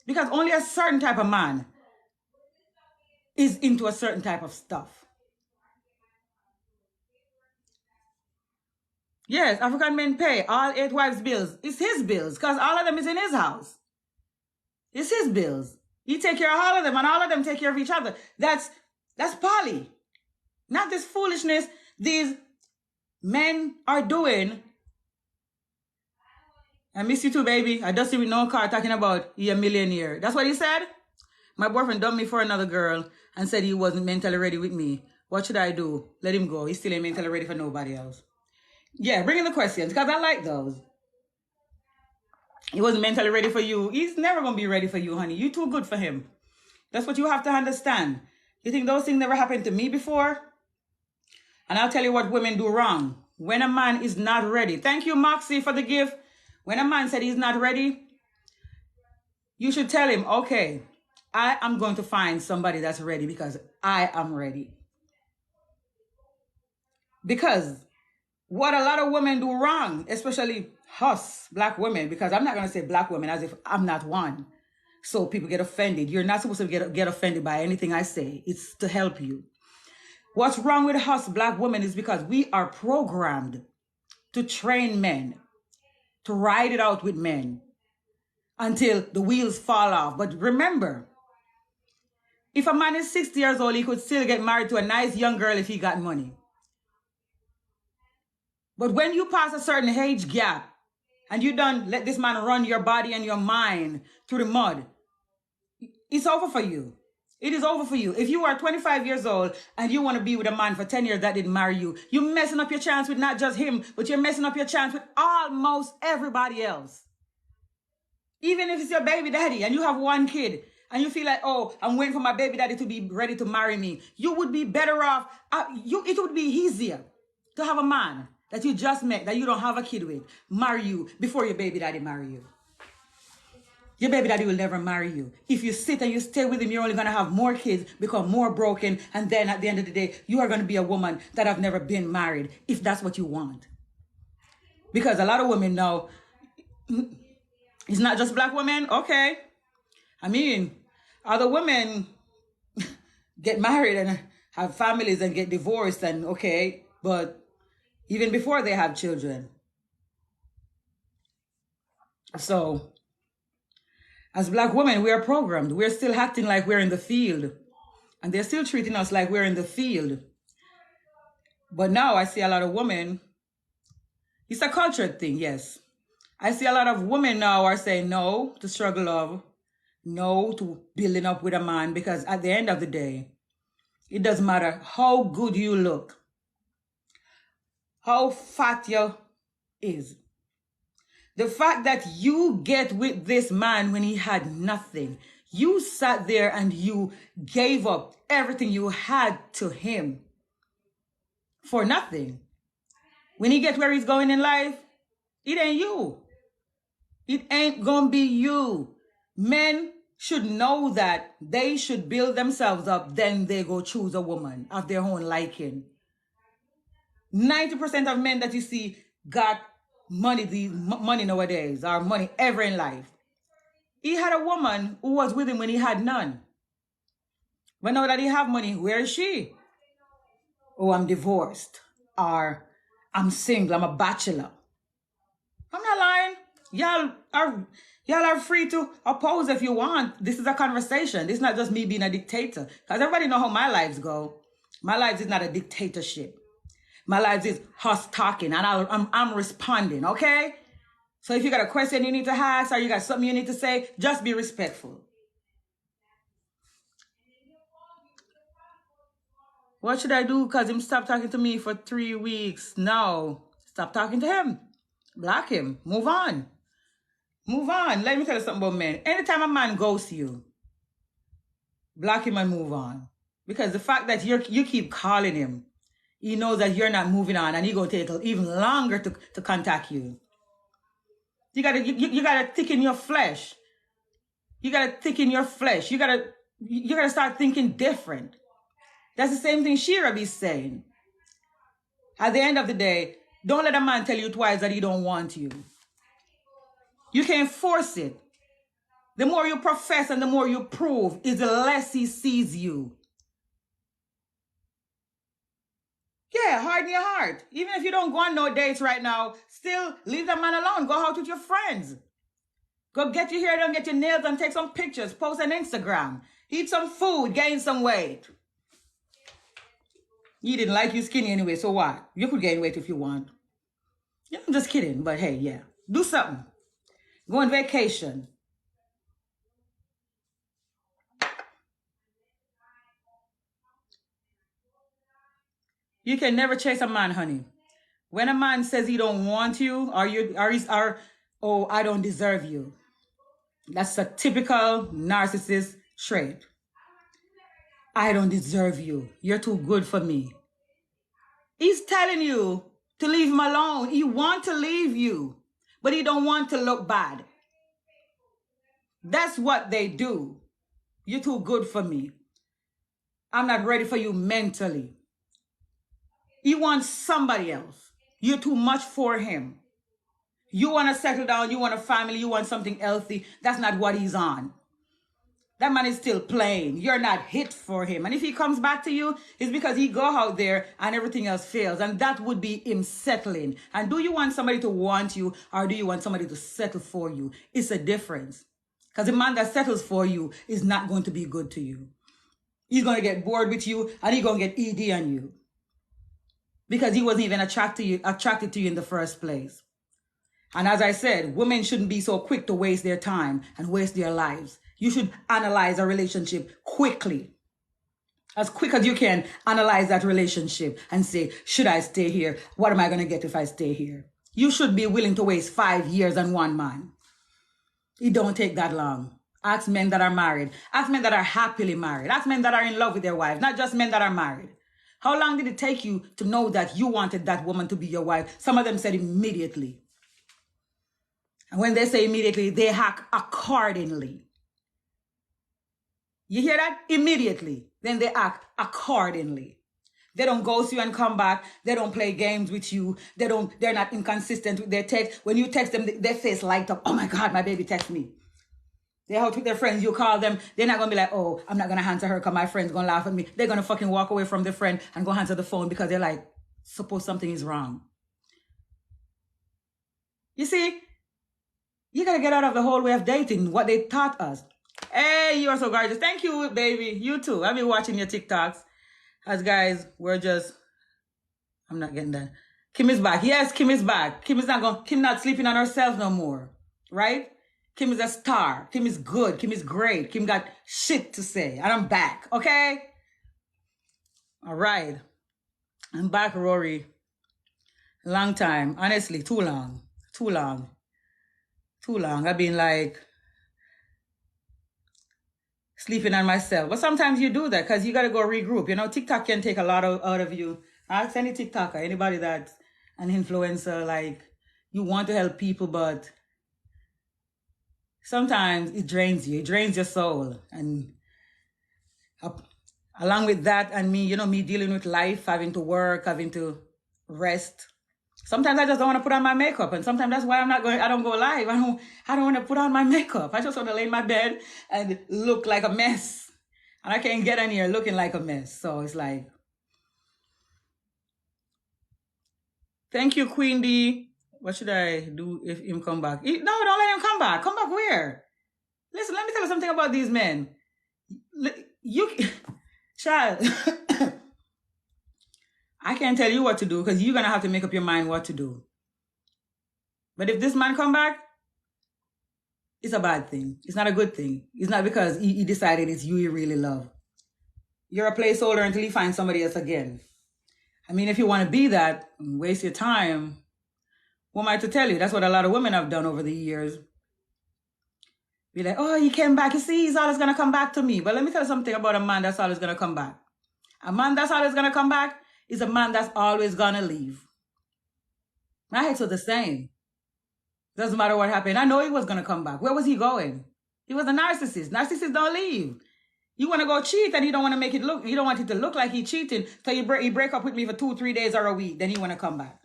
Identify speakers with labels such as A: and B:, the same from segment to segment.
A: Because only a certain type of man is into a certain type of stuff. Yes, African men pay all 8 wives' bills. It's his bills, because all of them is in his house. It's his bills. He take care of all of them, and all of them take care of each other. That's poly. Not this foolishness these men are doing. I miss you too, baby. I just see with no car talking about he a millionaire. That's what he said? My boyfriend dumped me for another girl and said he wasn't mentally ready with me. What should I do? Let him go. He still ain't mentally ready for nobody else. Yeah, bring in the questions, because I like those. He wasn't mentally ready for you. He's never going to be ready for you, honey. You're too good for him. That's what you have to understand. You think those things never happened to me before? And I'll tell you what women do wrong. When a man is not ready. Thank you, Moxie, for the gift. When a man said he's not ready, you should tell him, okay, I am going to find somebody that's ready because I am ready. Because what a lot of women do wrong, especially us, black women, because I'm not going to say black women as if I'm not one. So people get offended. You're not supposed to get offended by anything I say. It's to help you. What's wrong with us black women is because we are programmed to train men, to ride it out with men until the wheels fall off. But remember, if a man is 60 years old, he could still get married to a nice young girl if he got money. But when you pass a certain age gap and you don't let this man run your body and your mind through the mud, it's over for you. It is over for you. If you are 25 years old and you want to be with a man for 10 years that didn't marry you, you're messing up your chance with not just him, but you're messing up your chance with almost everybody else. Even if it's your baby daddy and you have one kid and you feel like, oh, I'm waiting for my baby daddy to be ready to marry me, you would be better off. It would be easier to have a man that you just met, that you don't have a kid with, marry you before your baby daddy marry you. Your baby daddy will never marry you. If you sit and you stay with him, you're only going to have more kids, become more broken, and then at the end of the day, you are going to be a woman that have never been married, if that's what you want. Because a lot of women know, it's not just black women, okay. I mean, other women get married and have families and get divorced and okay, but even before they have children. So, as black women, we are programmed. We're still acting like we're in the field. And they're still treating us like we're in the field. But now I see a lot of women. It's a culture thing, yes. I see a lot of women now are saying no to struggle love, no to building up with a man, because at the end of the day, it doesn't matter how good you look, how fat you is. The fact that you get with this man when he had nothing, you sat there and you gave up everything you had to him for nothing. When he gets where he's going in life, it ain't you. It ain't gonna be you. Men should know that they should build themselves up, then they go choose a woman of their own liking. 90% of men that you see got money nowadays, or money ever in life. He had a woman who was with him when he had none. But now that he have money, where is she? Oh, I'm divorced, or I'm single, I'm a bachelor. I'm not lying. Y'all are free to oppose if you want. This is a conversation. This is not just me being a dictator. Because everybody know how my lives go. My lives is not a dictatorship. My life is us talking, and I'm responding, okay? So if you got a question you need to ask, or you got something you need to say, just be respectful. What should I do? Because him stopped talking to me for 3 weeks. No, stop talking to him. Block him. Move on. Move on. Let me tell you something about men. Anytime a man ghosts you, block him and move on. Because the fact that you keep calling him, he knows that you're not moving on, and he's going to take even longer to contact you. You gotta thicken your flesh. You gotta thicken your flesh. You gotta start thinking different. That's the same thing Shira be saying. At the end of the day, don't let a man tell you twice that he don't want you. You can't force it. The more you profess and the more you prove, is the less he sees you. Yeah, harden your heart. Even if you don't go on no dates right now, still leave that man alone. Go out with your friends. Go get your hair done, get your nails done, take some pictures, post on Instagram. Eat some food, gain some weight. You didn't like you skinny anyway, so what? You could gain weight if you want. Yeah, I'm just kidding, but hey, yeah. Do something. Go on vacation. You can never chase a man, honey. When a man says he don't want you, oh, I don't deserve you. That's a typical narcissist trait. I don't deserve you. You're too good for me. He's telling you to leave him alone. He wants to leave you, but he don't want to look bad. That's what they do. You're too good for me. I'm not ready for you mentally. He wants somebody else. You're too much for him. You want to settle down. You want a family. You want something healthy. That's not what he's on. That man is still playing. You're not hit for him. And if he comes back to you, it's because he go out there and everything else fails. And that would be him settling. And do you want somebody to want you, or do you want somebody to settle for you? It's a difference. Because the man that settles for you is not going to be good to you. He's going to get bored with you, and he's going to get ED on you. Because he wasn't even attracted to you in the first place. And as I said, women shouldn't be so quick to waste their time and waste their lives. You should analyze a relationship quickly. As quick as you can, analyze that relationship and say, should I stay here? What am I going to get if I stay here? You should be willing to waste 5 years on one man. It don't take that long. Ask men that are married. Ask men that are happily married. Ask men that are in love with their wives, not just men that are married. How long did it take you to know that you wanted that woman to be your wife? Some of them said immediately. And when they say immediately, they act accordingly. You hear that? Immediately. Then they act accordingly. They don't ghost you and come back. They don't play games with you. They're not inconsistent with their text. When you text them, their face light up. Oh my God, my baby text me. They're out with their friends. You call them. They're not going to be like, oh, I'm not going to answer her because my friend's going to laugh at me. They're going to fucking walk away from their friend and go answer the phone because they're like, suppose something is wrong. You see, you got to get out of the whole way of dating, what they taught us. Hey, you are so gorgeous. Thank you, baby. You too. I've been watching your TikToks. As guys, I'm not getting that. Kim is back. Yes, Kim is back. Kim not sleeping on herself no more. Right? Kim is a star. Kim is good. Kim is great. Kim got shit to say. And I'm back. Okay? All right. I'm back, Rory. Long time. Honestly, too long. Too long. Too long. I've been like sleeping on myself. But sometimes you do that because you got to go regroup. You know, TikTok can take a lot out of you. Ask any TikToker, anybody that's an influencer, like you want to help people, but sometimes it drains you. It drains your soul. And along with that and me, you know, me dealing with life, having to work, having to rest. Sometimes I just don't want to put on my makeup. And sometimes that's why I don't go live. I don't want to put on my makeup. I just want to lay in my bed and look like a mess. And I can't get in here looking like a mess. So it's like, thank you, Queen D. What should I do if him come back? No, don't let him come back. Come back where? Listen, let me tell you something about these men. Child, I can't tell you what to do because you're going to have to make up your mind what to do. But if this man come back, it's a bad thing. It's not a good thing. It's not because he decided it's you really love. You're a placeholder until you find somebody else again. I mean, if you want to be that and waste your time, what am I to tell you? That's what a lot of women have done over the years. Be like, oh, he came back. You see, he's always going to come back to me. But let me tell you something about a man that's always going to come back. A man that's always going to come back is a man that's always going to leave. My ex was the same. Doesn't matter what happened. I know he was going to come back. Where was he going? He was a narcissist. Narcissists don't leave. You want to go cheat and you don't want to make it look, you don't want it to look like he cheating. So you break up with me for 2-3 days or a week. Then you want to come back.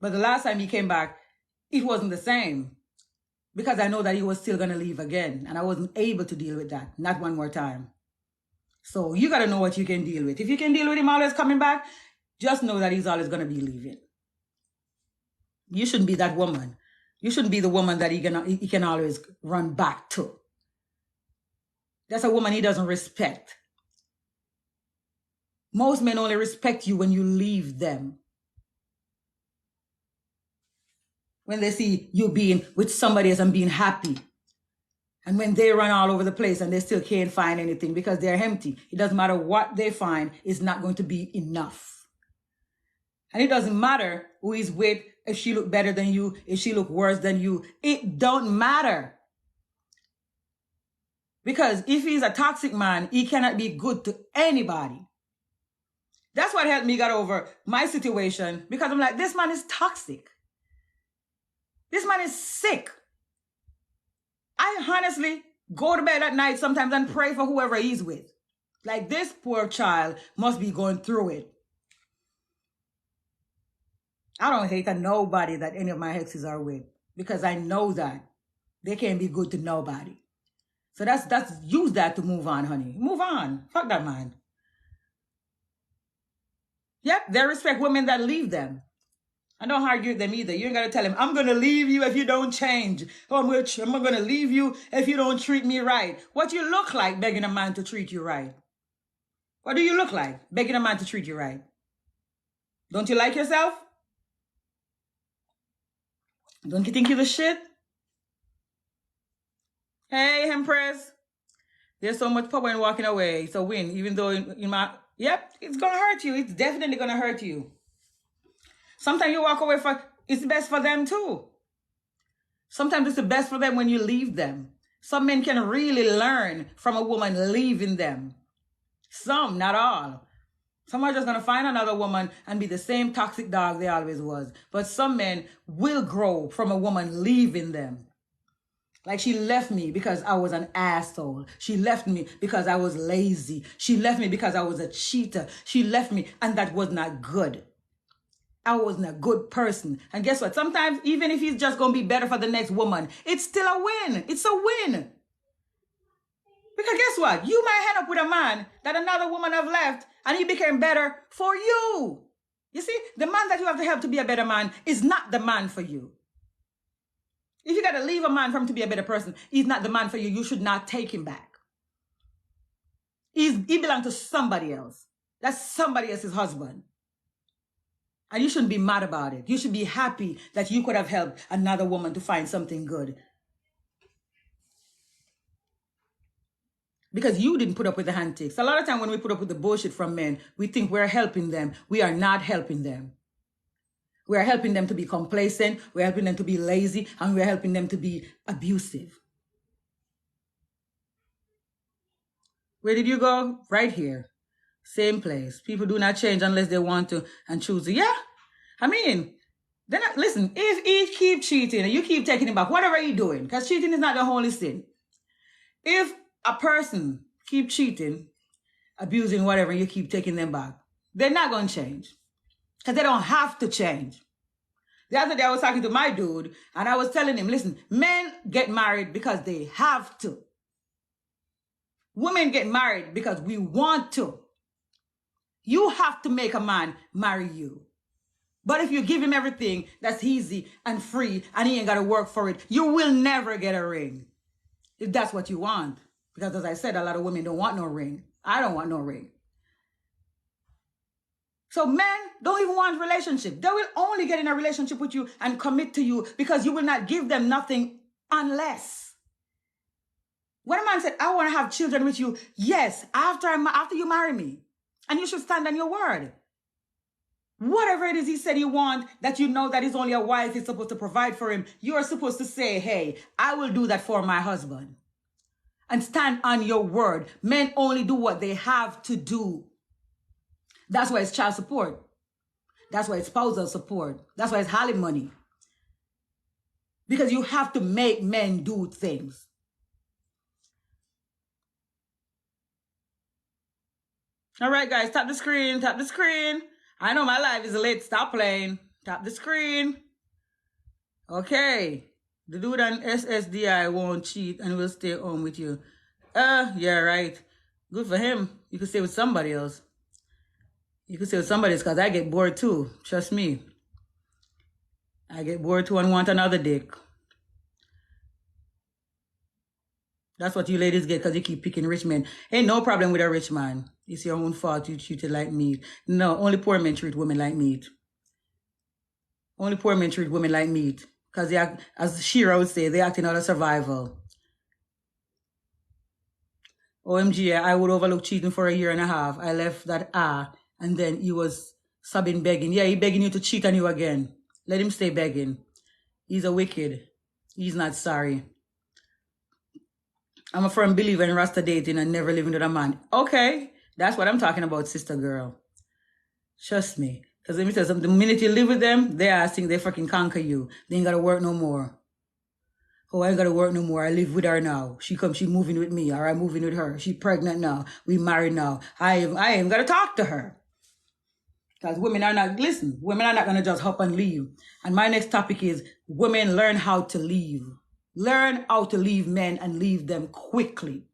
A: But the last time he came back, it wasn't the same. because I know that he was still going to leave again. And I wasn't able to deal with that. Not one more time. So you got to know what you can deal with. If you can deal with him always coming back, just know that he's always going to be leaving. You shouldn't be that woman. You shouldn't be the woman that he can always run back to. That's a woman he doesn't respect. Most men only respect you when you leave them. When they see you being with somebody else and being happy. And when they run all over the place and they still can't find anything because they're empty. It doesn't matter what they find, it's not going to be enough. And it doesn't matter who he's with, if she look better than you, if she look worse than you. It don't matter. Because if he's a toxic man, he cannot be good to anybody. That's what helped me get over my situation. Because I'm like, this man is toxic. This man is sick. I honestly go to bed at night sometimes and pray for whoever he's with. Like, this poor child must be going through it. I don't hate nobody that any of my exes are with. Because I know that they can't be good to nobody. So that's use that to move on, honey. Move on. Fuck that man. Yep, they respect women that leave them. I don't argue with them either. You ain't got to tell him, I'm going to leave you if you don't change. I'm going to leave you if you don't treat me right. What you look like begging a man to treat you right? What do you look like begging a man to treat you right? Don't you like yourself? Don't you think you're the shit? Hey, Empress. There's so much power in walking away. It's a win, even though yep, it's going to hurt you. It's definitely going to hurt you. Sometimes you walk away it's best for them too. Sometimes it's the best for them when you leave them. Some men can really learn from a woman leaving them. Some, not all. Some are just going to find another woman and be the same toxic dog they always was. But some men will grow from a woman leaving them. Like, she left me because I was an asshole. She left me because I was lazy. She left me because I was a cheater. She left me, and that was not good. I wasn't a good person. And guess what? Sometimes, even if he's just going to be better for the next woman, it's still a win. It's a win. Because guess what? You might end up with a man that another woman have left, and he became better for you. You see, the man that you have to help to be a better man is not the man for you. If you got to leave a man for him to be a better person, he's not the man for you. You should not take him back. He belongs to somebody else. That's somebody else's husband. And you shouldn't be mad about it. You should be happy that you could have helped another woman to find something good. Because you didn't put up with the antics. A lot of time when we put up with the bullshit from men, we think we're helping them. We are not helping them. We are helping them to be complacent. We're helping them to be lazy. And we're helping them to be abusive. Where did you go? Right here. Same place. People do not change unless they want to and choose to. Yeah. I mean, then listen, if he keep cheating and you keep taking him back, whatever you're doing, because cheating is not the only sin. If a person keep cheating, abusing, whatever, you keep taking them back, they're not going to change. Because they don't have to change. The other day I was talking to my dude and I was telling him, listen, men get married because they have to. Women get married because we want to. You have to make a man marry you. But if you give him everything that's easy and free and he ain't got to work for it, you will never get a ring. If that's what you want. Because as I said, a lot of women don't want no ring. I don't want no ring. So men don't even want a relationship. They will only get in a relationship with you and commit to you because you will not give them nothing unless. When a man said, I want to have children with you, yes, after you marry me. And you should stand on your word. Whatever it is he said you want, that you know that is only a wife is supposed to provide for him, you are supposed to say, hey, I will do that for my husband. And stand on your word. Men only do what they have to do. That's why it's child support. That's why it's spousal support. That's why it's alimony. Because you have to make men do things. All right, guys, tap the screen, tap the screen. I know my live is late. Stop playing. Tap the screen. Okay. The dude on SSDI won't cheat and will stay home with you. Yeah, right. Good for him. You could stay with somebody else. You could stay with somebody else because I get bored too. Trust me. I get bored too and want another dick. That's what you ladies get because you keep picking rich men. Ain't no problem with a rich man. It's your own fault you treated like meat. No, only poor men treat women like meat. Only poor men treat women like meat. Because they act, as Shira would say, they acting out of survival. OMG, I would overlook cheating for a year and a half. I left that and then he was sobbing, begging. Yeah, he begging you to cheat on you again. Let him stay begging. He's a wicked. He's not sorry. I'm a firm believer in Rasta dating and never living with a man. Okay, that's what I'm talking about, sister girl. Trust me. Because let me tell you something, the minute you live with them, they think they fucking conquer you. They ain't got to work no more. Oh, I ain't got to work no more. I live with her now. She moving with me, or I'm moving with her. She pregnant now. We married now. I ain't got to talk to her. Because women are not going to just hop and leave. And my next topic is women learn how to leave. Learn how to leave men and leave them quickly.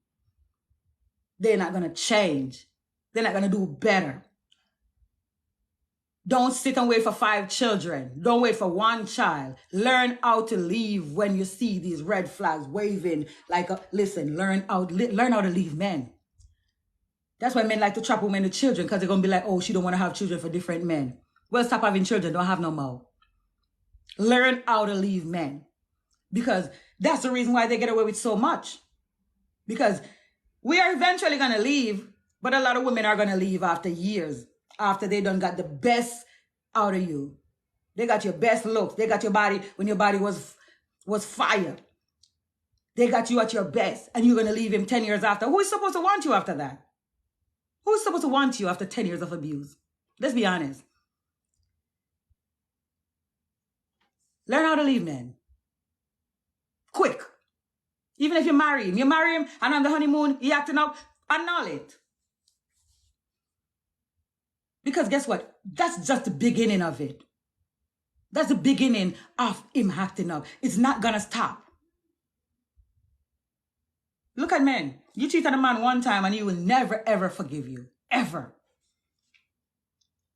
A: They're not going to change. They're not going to do better. Don't sit and wait for 5 children. Don't wait for 1 child. Learn how to leave when you see these red flags waving. Listen, learn how to leave men. That's why men like to trap women with children, because they're going to be like, oh, she don't want to have children for different men. Well, stop having children. Don't have no more. Learn how to leave men. Because that's the reason why they get away with so much. Because we are eventually going to leave, but a lot of women are going to leave after years. After they done got the best out of you. They got your best looks. They got your body when your body was fire. They got you at your best. And you're going to leave him 10 years after. Who is supposed to want you after that? Who is supposed to want you after 10 years of abuse? Let's be honest. Learn how to leave men. Quick. Even if you marry him and on the honeymoon, he acting up, annul it. Because guess what? That's just the beginning of it. That's the beginning of him acting up. It's not going to stop. Look at men. You cheat on a man one time and he will never, ever forgive you. Ever.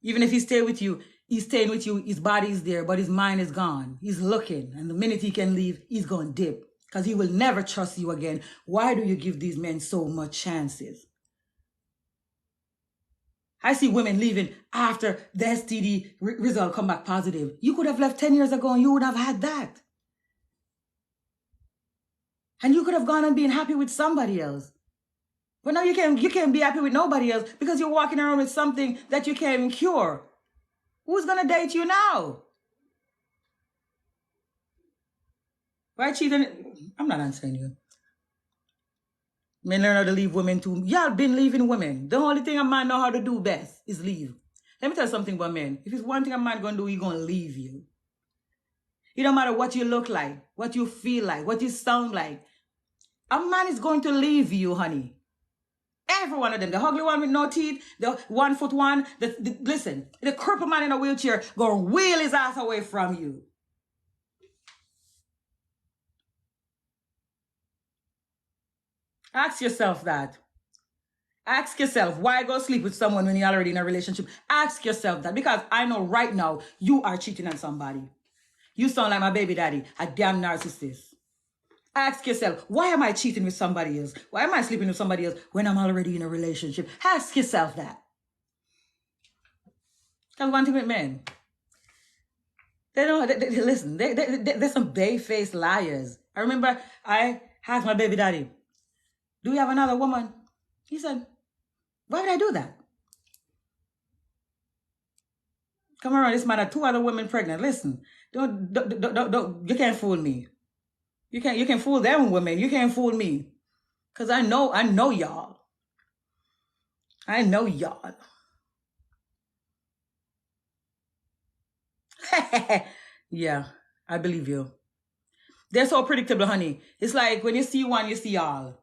A: Even if he stay with you, he's staying with you, his body is there, but his mind is gone. He's looking. And the minute he can leave, he's going to dip. Because he will never trust you again. Why do you give these men so much chances? I see women leaving after the STD result come back positive. You could have left 10 years ago and you would have had that. And you could have gone and been happy with somebody else. But now you can't be happy with nobody else because you're walking around with something that you can't even cure. Who's going to date you now? Why cheating? I'm not answering you. Men learn how to leave women too. Y'all been leaving women. The only thing a man know how to do best is leave. Let me tell you something about men. If it's one thing a man gonna do, he's gonna leave you. It don't matter what you look like, what you feel like, what you sound like. A man is going to leave you, honey. Every one of them. The ugly one with no teeth, the 1 foot one, listen, the crippled man in a wheelchair gonna wheel his ass away from you. Ask yourself that. Ask yourself, why go sleep with someone when you're already in a relationship? Ask yourself that, because I know right now you are cheating on somebody. You sound like my baby daddy, a damn narcissist. Ask yourself, why am I cheating with somebody else? Why am I sleeping with somebody else when I'm already in a relationship? Ask yourself that. Because one thing with men, listen, they're some bay-faced liars. I remember I asked my baby daddy, do you have another woman? He said, why would I do that? Come around, this man had 2 other women pregnant. Listen, don't, you can't fool me. You can fool them women. You can't fool me. Because I know y'all. I know y'all. Yeah, I believe you. They're so predictable, honey. It's like when you see one, you see all.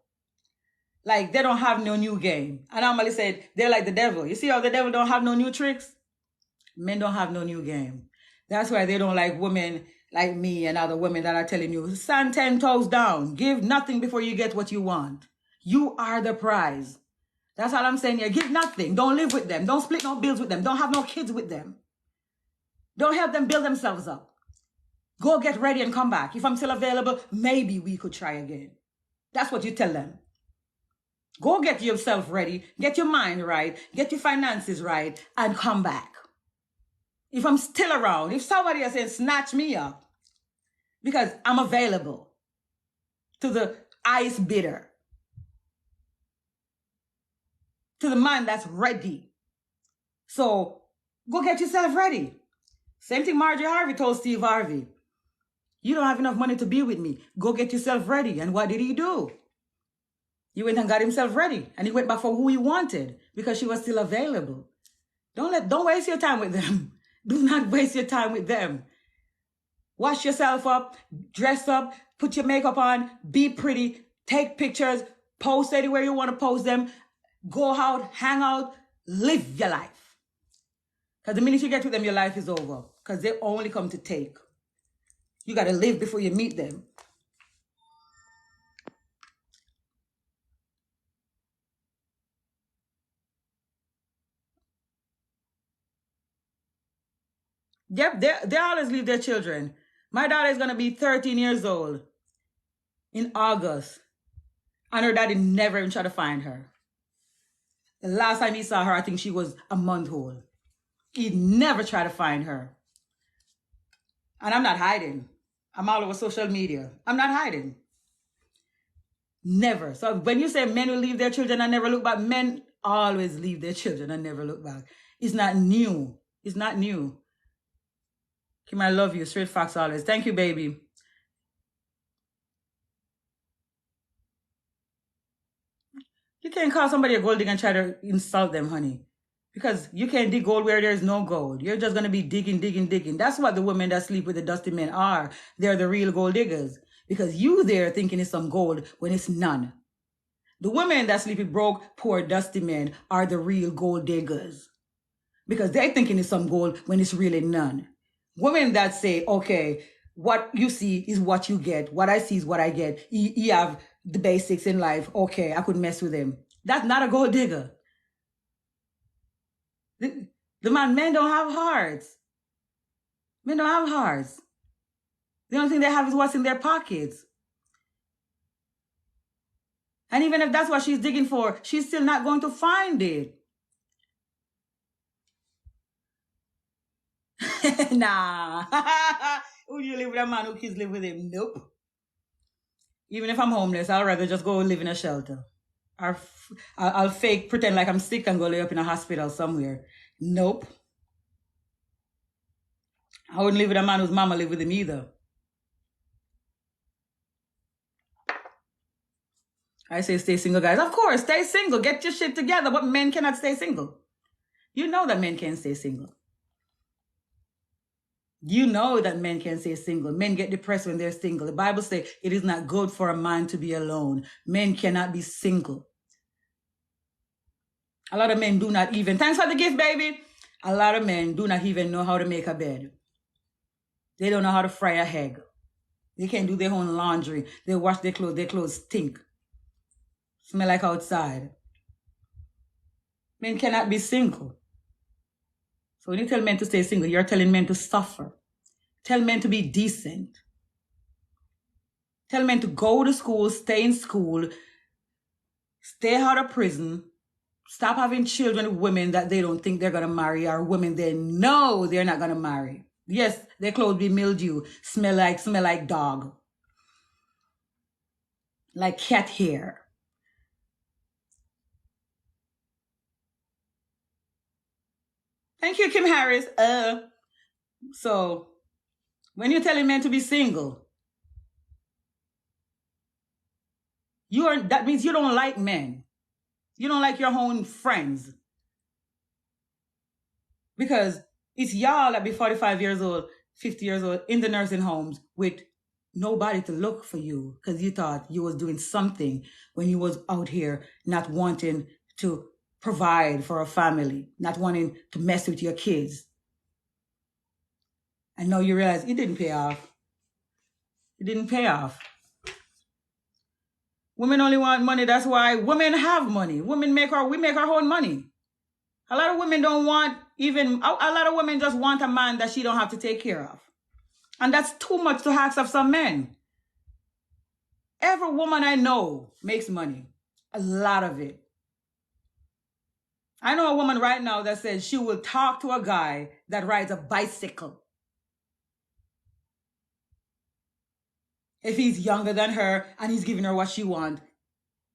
A: Like, they don't have no new game. I normally said, they're like the devil. You see how the devil don't have no new tricks? Men don't have no new game. That's why they don't like women like me and other women that are telling you, stand 10 toes down. Give nothing before you get what you want. You are the prize. That's all I'm saying here. Give nothing. Don't live with them. Don't split no bills with them. Don't have no kids with them. Don't help them build themselves up. Go get ready and come back. If I'm still available, maybe we could try again. That's what you tell them. Go get yourself ready. Get your mind right. Get your finances right. And come back. If I'm still around, if somebody is saying, snatch me up, because I'm available to the ice bidder, to the man that's ready. So go get yourself ready. Same thing Marjorie Harvey told Steve Harvey. You don't have enough money to be with me. Go get yourself ready. And what did he do? He went and got himself ready. And he went back for who he wanted because she was still available. Don't waste your time with them. Do not waste your time with them. Wash yourself up, dress up, put your makeup on, be pretty, take pictures, post anywhere you want to post them, go out, hang out, live your life. Because the minute you get with them, your life is over. Because they only come to take. You got to live before you meet them. Yep, they always leave their children. My daughter is going to be 13 years old in August. And her daddy never even tried to find her. The last time he saw her, I think she was a month old. He never tried to find her. And I'm not hiding. I'm all over social media. I'm not hiding. Never. So when you say men will leave their children and never look back, men always leave their children and never look back. It's not new. It's not new. Kim, I love you. Straight facts always. Thank you, baby. You can't call somebody a gold digger and try to insult them, honey. Because you can't dig gold where there's no gold. You're just going to be digging, digging, digging. That's what the women that sleep with the dusty men are. They're the real gold diggers. Because you there thinking it's some gold when it's none. The women that sleep with broke, poor, dusty men are the real gold diggers. Because they're thinking it's some gold when it's really none. Women that say, okay, what you see is what you get. What I see is what I get. You have the basics in life. Okay, I could mess with him. That's not a gold digger. Men don't have hearts. Men don't have hearts. The only thing they have is what's in their pockets. And even if that's what she's digging for, she's still not going to find it. Nah. Would you live with a man who kids live with him? Nope. Even if I'm homeless, I'll rather just go live in a shelter. I'll fake, pretend like I'm sick and go lay up in a hospital somewhere. Nope. I wouldn't live with a man whose mama live with him either. I say stay single, guys. Of course, stay single. Get your shit together. But men cannot stay single. You know that men can't stay single. You know that men can't stay single. Men get depressed when they're single. The Bible says it is not good for a man to be alone. Men cannot be single. A lot of men do not even, thanks for the gift, baby. A lot of men do not even know how to make a bed. They don't know how to fry a egg. They can't do their own laundry. They wash their clothes stink. Smell like outside. Men cannot be single. So when you tell men to stay single, you're telling men to suffer. Tell men to be decent. Tell men to go to school, stay in school, stay out of prison, stop having children with women that they don't think they're going to marry or women they know they're not going to marry. Yes, their clothes be mildew, smell like dog, like cat hair. Thank you, Kim Harris. So when you're telling men to be single, that means you don't like men. You don't like your own friends. Because it's y'all that be 45 years old, 50 years old in the nursing homes with nobody to look for you because you thought you was doing something when you was out here not wanting to provide for a family, not wanting to mess with your kids. And now you realize it didn't pay off. It didn't pay off. Women only want money. That's why women have money. We make our own money. A lot of women don't want even, a lot of women just want a man that she don't have to take care of. And that's too much to ask of some men. Every woman I know makes money. A lot of it. I know a woman right now that says she will talk to a guy that rides a bicycle if he's younger than her and he's giving her what she wants.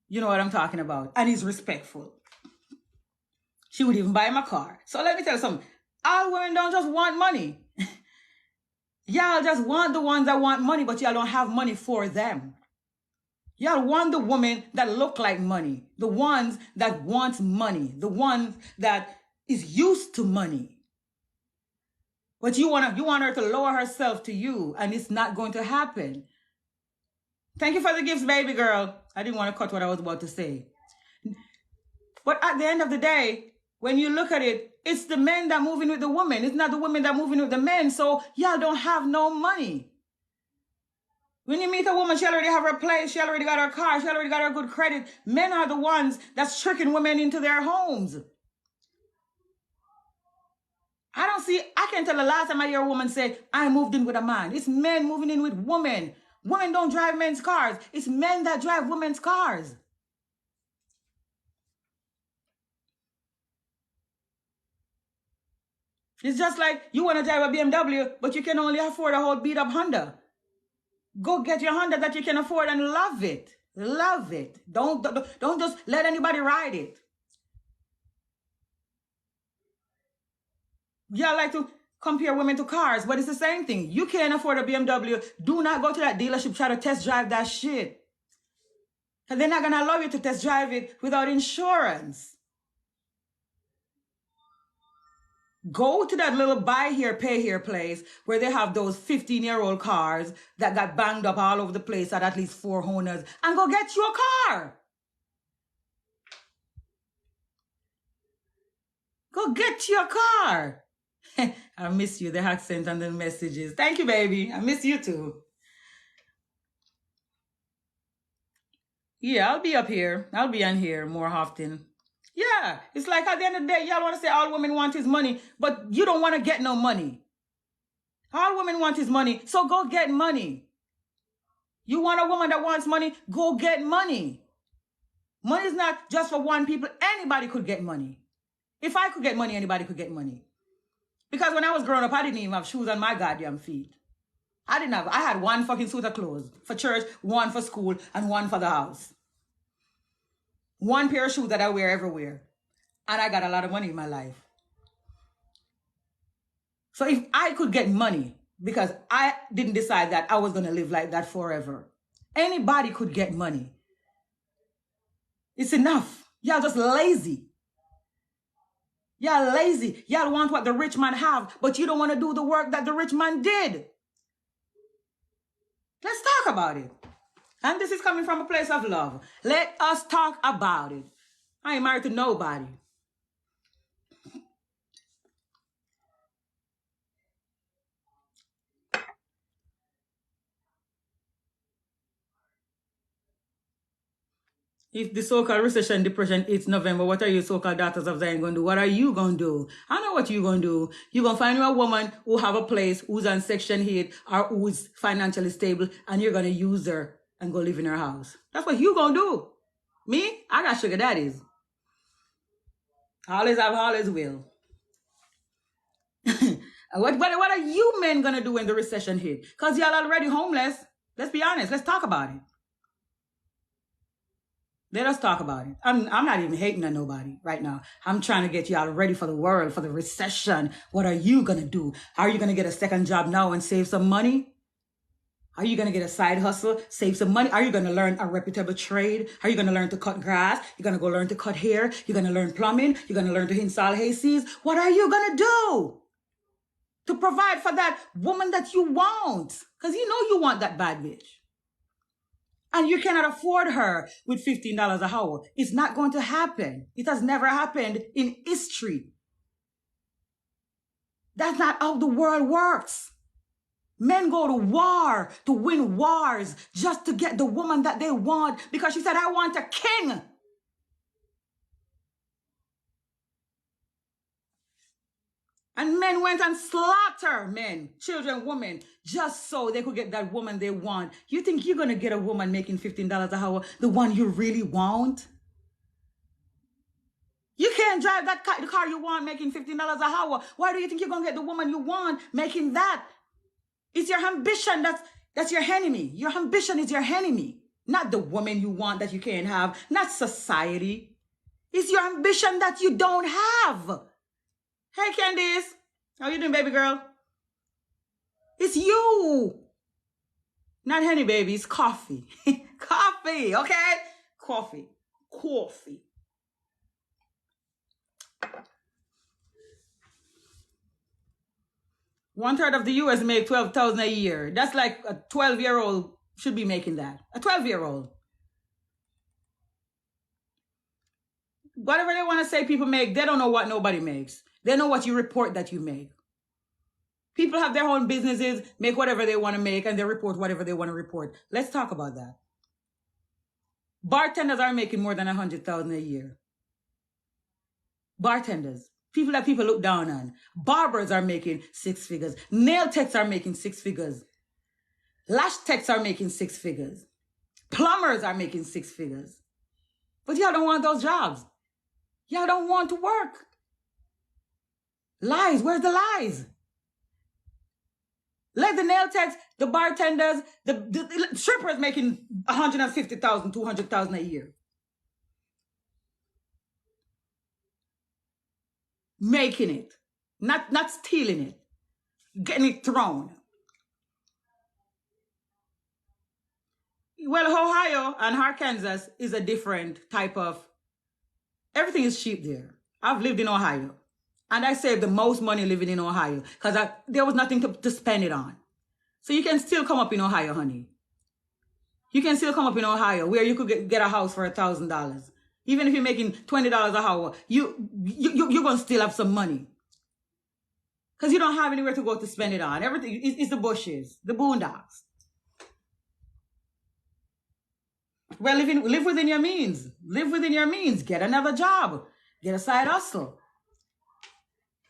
A: You know what I'm talking about. And he's respectful. She would even buy him a car. So let me tell you something. All women don't just want money. Y'all just want the ones that want money, but y'all don't have money for them. Y'all want the women that look like money, the ones that want money, the ones that is used to money. But you want her to lower herself to you, and it's not going to happen. Thank you for the gifts, baby girl. I didn't want to cut what I was about to say. But at the end of the day, when you look at it, it's the men that move in with the women. It's not the women that move in with the men. So y'all don't have no money. When you meet a woman, she already have her place, she already got her car, she already got her good credit. Men are the ones that's tricking women into their homes. I can't tell the last time I hear a woman say, I moved in with a man. It's men moving in with women. Women don't drive men's cars. It's men that drive women's cars. It's just like you want to drive a BMW, but you can only afford a whole beat up Honda. Go get your Honda that you can afford and love it. Love it. Don't just let anybody ride it. Y'all like to compare women to cars, but it's the same thing. You can't afford a BMW. Do not go to that dealership, try to test drive that shit. Because they're not going to allow you to test drive it without insurance. Go to that little buy here, pay here place where they have those 15-year-old cars that got banged up all over the place at least 4 owners, and go get you a car. Go get you a car. I miss you, the accent and the messages. Thank you, baby. I miss you too. Yeah, I'll be up here. I'll be on here more often. Yeah, it's like at the end of the day, y'all want to say all women want is money, but you don't want to get no money. All women want is money, so go get money. You want a woman that wants money, go get money. Money is not just for one people. Anybody could get money. If I could get money, anybody could get money. Because when I was growing up, I didn't even have shoes on my goddamn feet. I had one fucking suit of clothes for church, one for school, and one for the house. One pair of shoes that I wear everywhere. And I got a lot of money in my life. So if I could get money, because I didn't decide that I was going to live like that forever, anybody could get money. It's enough. Y'all just lazy. Y'all lazy. Y'all want what the rich man have, but you don't want to do the work that the rich man did. Let's talk about it. And this is coming from a place of love. Let us talk about it. I ain't married to nobody. If the so-called recession, depression, it's November, what are you so-called daughters of Zion going to do? What are you going to do? I know what you're going to do. You're going to find you a woman who have a place, who's on Section 8, or who's financially stable, and you're going to use her and go live in her house. That's what you going to do. Me? I got sugar daddies. Always have, always will. What are you men going to do when the recession hit? Because y'all already homeless. Let's be honest. Let's talk about it. Let us talk about it. I'm not even hating on nobody right now. I'm trying to get y'all ready for the world, for the recession. What are you going to do? Are you going to get a second job now and save some money? Are you going to get a side hustle, save some money? Are you going to learn a reputable trade? Are you going to learn to cut grass? You're going to go learn to cut hair? You're going to learn plumbing? You're going to learn to install hayseeds? What are you going to do to provide for that woman that you want? Because you know you want that bad bitch. And you cannot afford her with $15 an hour. It's not going to happen. It has never happened in history. That's not how the world works. Men go to war to win wars just to get the woman that they want because she said, I want a king. And men went and slaughtered men, children, women, just so they could get that woman they want. You think you're going to get a woman making $15 an hour, the one you really want? You can't drive the car you want making $15 an hour. Why do you think you're going to get the woman you want making that? It's your ambition that's your enemy. Your ambition is your enemy. Not the woman you want that you can't have. Not society. It's your ambition that you don't have. Hey, Candice. How you doing, baby girl? It's you. Not honey, baby. It's coffee. Coffee, okay? Coffee. Coffee. One third of the US make $12,000 a year. That's like a 12-year-old should be making that. A 12-year-old. Whatever they want to say people make, they don't know what nobody makes. They know what you report that you make. People have their own businesses, make whatever they want to make, and they report whatever they want to report. Let's talk about that. Bartenders are making more than $100,000 a year. Bartenders. People that people look down on. Barbers are making 6 figures. Nail techs are making 6 figures. Lash techs are making 6 figures. Plumbers are making 6 figures. But y'all don't want those jobs. Y'all don't want to work. Lies. Where's the lies? Let the nail techs, the bartenders, the strippers making $150,000, $200,000 a year. Making it, not stealing it, getting it thrown. Well, Ohio and Arkansas is a different type of, everything is cheap there. I've lived in Ohio and I saved the most money living in Ohio because there was nothing to spend it on. So you can still come up in Ohio, honey. You can still come up in Ohio where you could get a house for $1,000. Even if you're making $20 an hour, you're going to still have some money. Because you don't have anywhere to go to spend it on. Everything is the bushes, the boondocks. Well, live within your means. Live within your means. Get another job. Get a side hustle.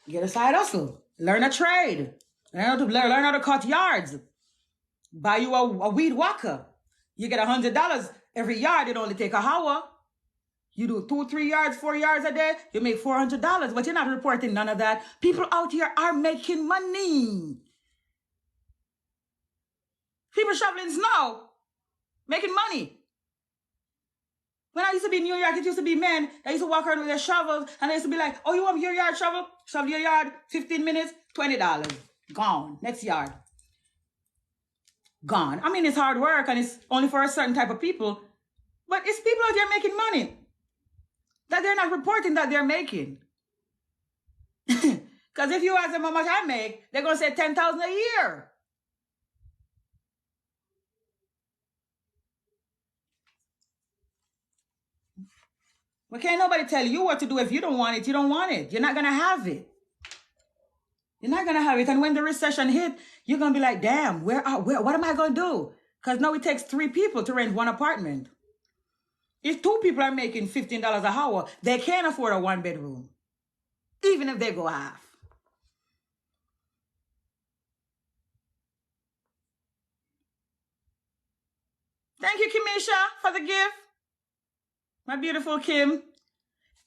A: Get a side hustle. Learn a trade. Learn how to cut yards. Buy you a weed whacker. You get $100 every yard. It only take an hour. You do 2, 3 yards, 4 yards a day, you make $400, but you're not reporting none of that. People out here are making money. People shoveling snow, making money. When I used to be in New York, it used to be men that used to walk around with their shovels, and they used to be like, oh, you want your yard shovel? Shovel your yard, 15 minutes, $20. Gone. Next yard. Gone. I mean, it's hard work, and it's only for a certain type of people, but it's people out there making money that they're not reporting that they're making. Because if you ask them how much I make, they're going to say $10,000 a year. Well, can't nobody tell you what to do. If you don't want it, you don't want it. You're not going to have it. You're not going to have it. And when the recession hit, you're going to be like, damn, what am I going to do? Because now it takes 3 people to rent one apartment. If 2 people are making $15 an hour, they can't afford a 1-bedroom, even if they go half. Thank you, Kimisha, for the gift. My beautiful Kim.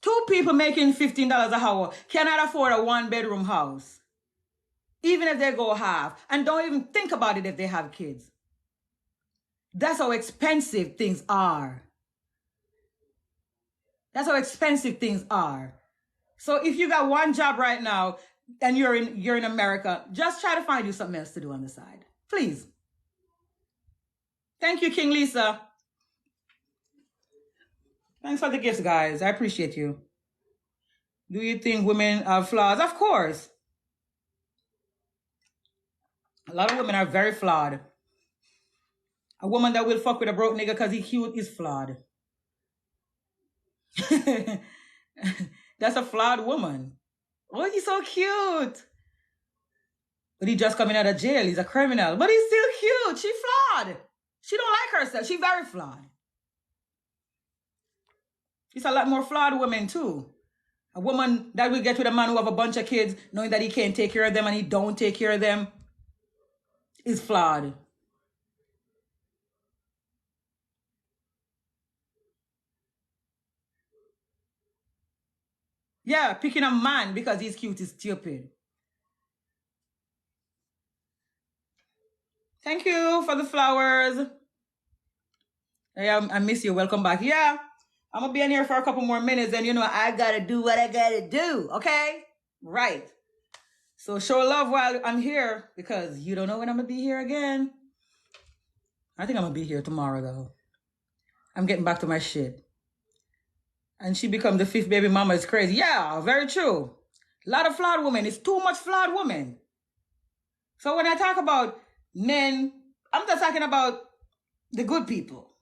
A: 2 people making $15 an hour cannot afford a 1-bedroom house, even if they go half, and don't even think about it if they have kids. That's how expensive things are. That's how expensive things are. So if you got one job right now and you're in America, just try to find you something else to do on the side. Please. Thank you, King Lisa. Thanks for the gifts, guys. I appreciate you. Do you think women have flaws? Of course. A lot of women are very flawed. A woman that will fuck with a broke nigga because he's cute is flawed. That's a flawed woman. Oh, he's so cute. But he just coming out of jail. He's a criminal. But he's still cute. She flawed. She don't like herself. She very flawed. It's a lot more flawed women too. A woman that will get with a man who have a bunch of kids, knowing that he can't take care of them and he don't take care of them, is flawed. Yeah, picking a man because he's cute is stupid. Thank you for the flowers. I miss you. Welcome back. Yeah, I'm going to be in here for a couple more minutes and you know, I got to do what I got to do. Okay? Right. So show love while I'm here because you don't know when I'm going to be here again. I think I'm going to be here tomorrow though. I'm getting back to my shit. And she become the 5th baby mama. It's crazy. Yeah, very true. A lot of flawed women. It's too much flawed women. So when I talk about men, I'm just talking about the good people.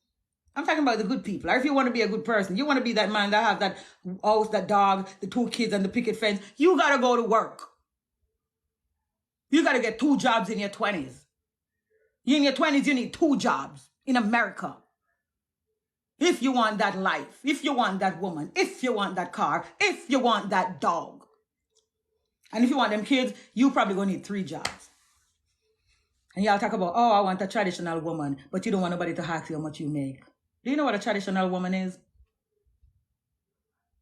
A: I'm talking about the good people. Or if you want to be a good person, you want to be that man that has that house, that dog, the 2 kids and the picket fence, you got to go to work. You got to get 2 jobs in your 20s. In your 20s, you need 2 jobs in America. If you want that life, if you want that woman, if you want that car, if you want that dog. And if you want them kids, you probably gonna need 3 jobs. And y'all talk about, oh, I want a traditional woman, but you don't want nobody to ask you how much you make. Do you know what a traditional woman is?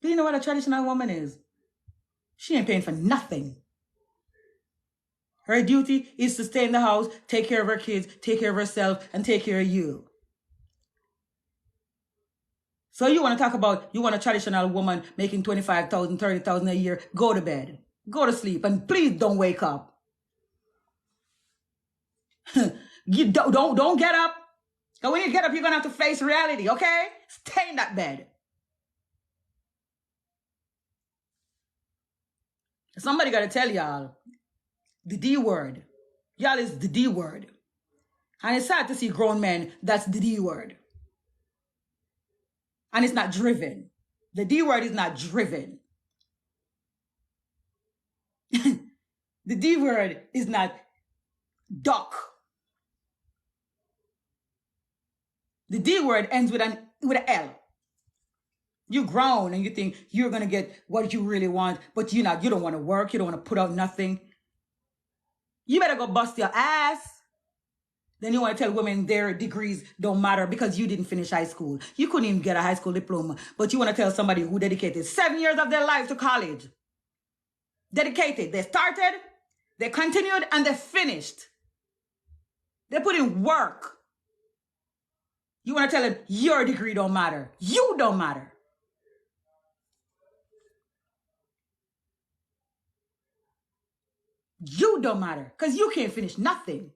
A: Do you know what a traditional woman is? She ain't paying for nothing. Her duty is to stay in the house, take care of her kids, take care of herself, and take care of you. So you want to talk about, you want a traditional woman making $25,000, $30,000 a year, go to bed, go to sleep, and please don't wake up. You don't get up. Because when you get up, you're going to have to face reality, okay? Stay in that bed. Somebody got to tell y'all, the D word. Y'all is the D word. And it's sad to see grown men, that's the D word. And it's not driven. The D word is not driven. The D word is not duck. The D word ends with an L. You're grown and you think you're going to get what you really want, but you're not. You don't want to work. You don't want to put out nothing. You better go bust your ass. Then you want to tell women their degrees don't matter because you didn't finish high school. You couldn't even get a high school diploma, but you want to tell somebody who dedicated 7 years of their life to college. Dedicated. They started, they continued, and they finished. They put in work. You want to tell them your degree don't matter. You don't matter. You don't matter because you can't finish nothing.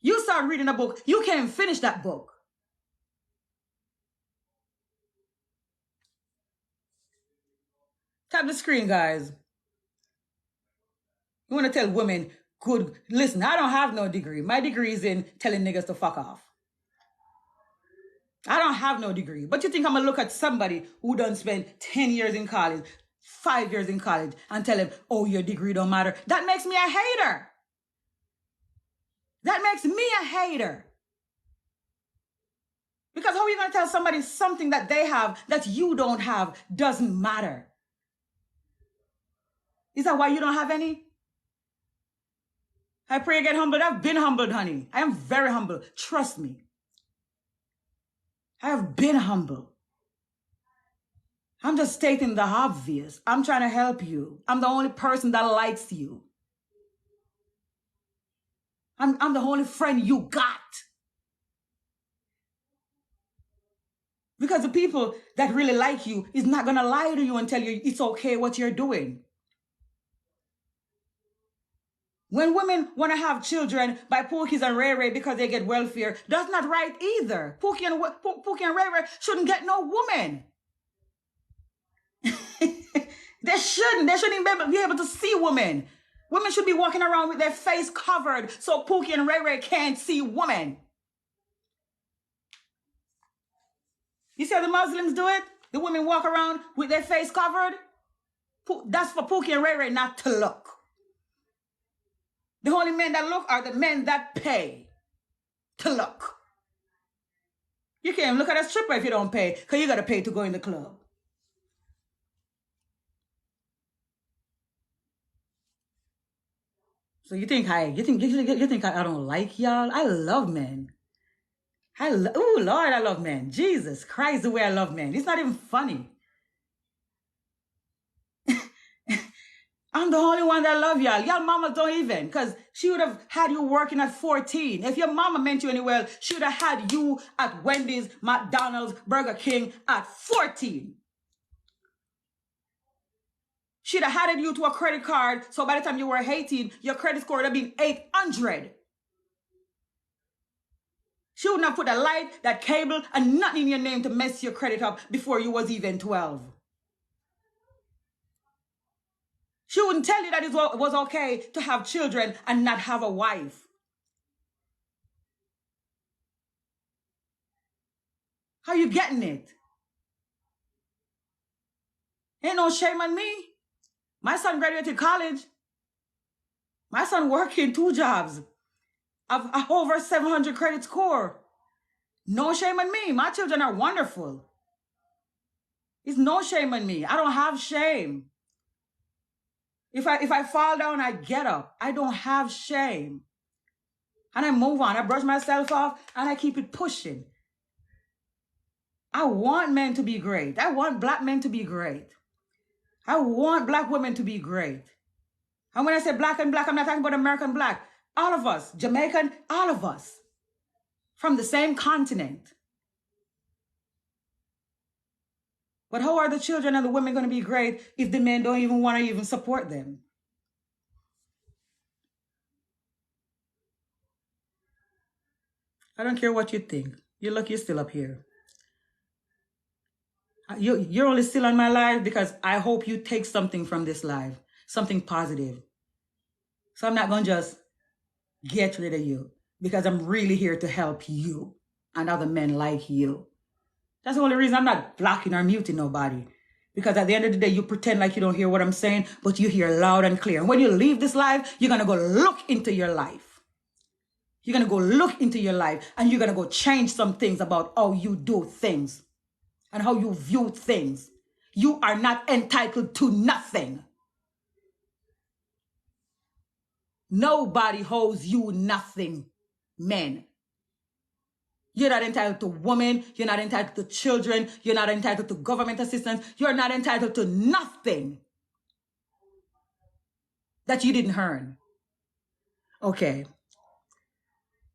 A: You start reading a book, you can't finish that book. Tap the screen, guys. You want to tell women, good, listen, I don't have no degree. My degree is in telling niggas to fuck off. I don't have no degree. But you think I'm going to look at somebody who done spend 10 years in college, 5 years in college, and tell him, oh, your degree don't matter. That makes me a hater. That makes me a hater. Because how are you going to tell somebody something that they have that you don't have doesn't matter? Is that why you don't have any? I pray you get humbled. I've been humbled, honey. I am very humble. Trust me. I have been humble. I'm just stating the obvious. I'm trying to help you. I'm the only person that likes you. I'm the only friend you got. Because the people that really like you is not going to lie to you and tell you it's okay what you're doing. When women want to have children by Pookies and Ray Ray because they get welfare, that's not right either. Pookie and Ray Ray shouldn't get no woman. They shouldn't. They shouldn't even be able to see women. Women should be walking around with their face covered so Pookie and Ray Ray can't see women. You see how the Muslims do it? The women walk around with their face covered. That's for Pookie and Ray Ray not to look. The only men that look are the men that pay to look. You can't look at a stripper if you don't pay, because you got to pay to go in the club. So you think I don't like y'all? I love men. Oh Lord, I love men. Jesus Christ, the way I love men. It's not even funny. I'm the only one that love y'all. Y'all mama don't even, because she would have had you working at 14. If your mama meant you any well, she would have had you at Wendy's, McDonald's, Burger King at 14. She'd have added you to a credit card, so by the time you were 18, your credit score would have been 800. She wouldn't have put a light, that cable, and nothing in your name to mess your credit up before you was even 12. She wouldn't tell you that it was okay to have children and not have a wife. How you getting it? Ain't no shame on me. My son graduated college. My son working 2 jobs. I've over 700 credit score. No shame on me. My children are wonderful. It's no shame on me. I don't have shame. If I fall down, I get up. I don't have shame. And I move on. I brush myself off and I keep it pushing. I want men to be great. I want black men to be great. I want black women to be great. And when I say black and black, I'm not talking about American black. All of us, Jamaican, all of us. From the same continent. But how are the children and the women going to be great if the men don't even want to even support them? I don't care what you think. You're lucky you're still up here. You're only still on my live because I hope you take something from this live. Something positive. So I'm not going to just get rid of you because I'm really here to help you and other men like you. That's the only reason I'm not blocking or muting nobody. Because at the end of the day, you pretend like you don't hear what I'm saying, but you hear loud and clear. And when you leave this live, you're going to go look into your life. You're going to go look into your life and you're going to go change some things about how you do things and how you view things. You are not entitled to nothing. Nobody owes you nothing, men. You're not entitled to women. You're not entitled to children. You're not entitled to government assistance. You're not entitled to nothing that you didn't earn. Okay.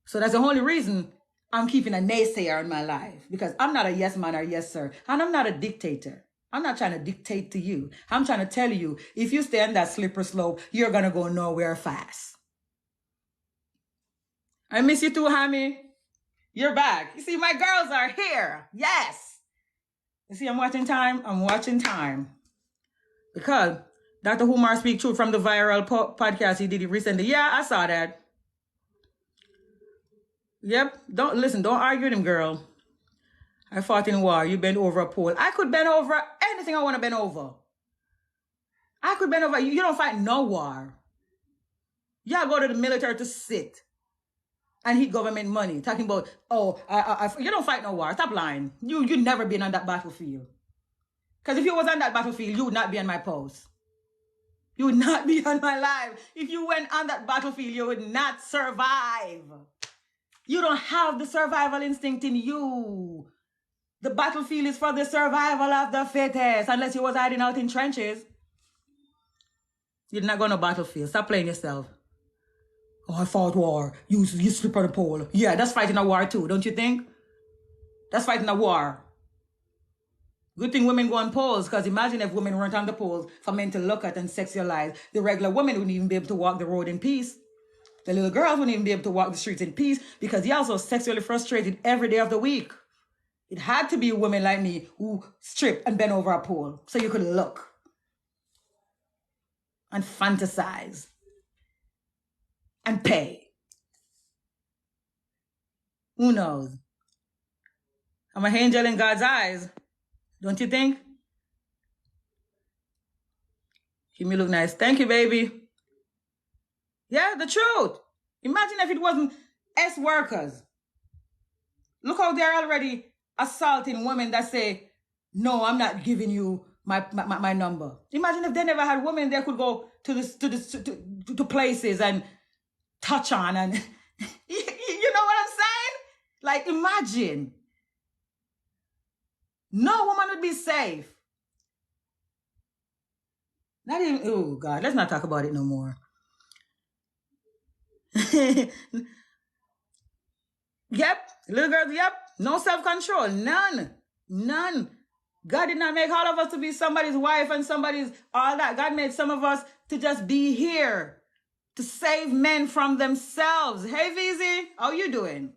A: So that's the only reason I'm keeping a naysayer in my life. Because I'm not a yes man or yes sir. And I'm not a dictator. I'm not trying to dictate to you. I'm trying to tell you, if you stay on that slippery slope, you're going to go nowhere fast. I miss you too, Hammy. You're back. You see, my girls are here. Yes. You see, I'm watching time. I'm watching time. Because Dr. Umar Speak Truth from the viral podcast he did recently. Yeah, I saw that. Yep. Don't argue with him, girl. I fought in war. You bend over a pole. I could bend over anything I want to bend over. I could bend over. You don't fight no war. Y'all go to the military to sit and eat government money. Talking about, you don't fight no war. Stop lying. You never been on that battlefield. Because if you was on that battlefield, you would not be on my post. You would not be on my live. If you went on that battlefield, you would not survive. You don't have the survival instinct in you. The battlefield is for the survival of the fittest. Unless you was hiding out in trenches. You're not going to battlefield. Stop playing yourself. Oh, I fought war. You slip on the pole. Yeah, that's fighting a war too, don't you think? That's fighting a war. Good thing women go on poles, because imagine if women weren't on the poles for men to look at and sexualize. The regular women wouldn't even be able to walk the road in peace. The little girls wouldn't even be able to walk the streets in peace because you're also sexually frustrated every day of the week. It had to be women like me who stripped and bent over a pole so you could look and fantasize and pay. Who knows? I'm an angel in God's eyes. Don't you think? Give me look nice. Thank you, baby. Yeah, the truth. Imagine if it wasn't S workers. Look how they're already assaulting women that say, no, I'm not giving you my number. Imagine if they never had women they could go to to places and touch on and you know what I'm saying? Like imagine. No woman would be safe. Not even oh God, let's not talk about it no more. Yep, little girls, yep. No self-control. None. None. God did not make all of us to be somebody's wife and somebody's all that. God made some of us to just be here to save men from themselves. Hey, VZ, how you doing?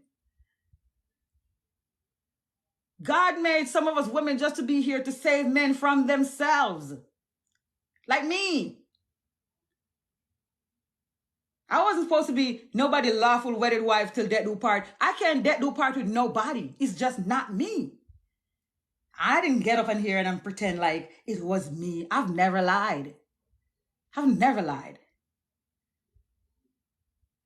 A: God made some of us women just to be here to save men from themselves. Like me. I wasn't supposed to be nobody lawful wedded wife till death do part. I can't death do part with nobody. It's just not me. I didn't get up in here and pretend like it was me. I've never lied. I've never lied.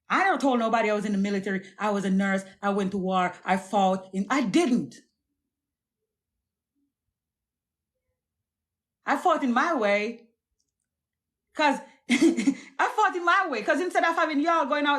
A: I never told nobody I was in the military. I was a nurse. I went to war. I fought. I didn't. I fought in my way. Because I fought in my way. Because instead of having y'all going out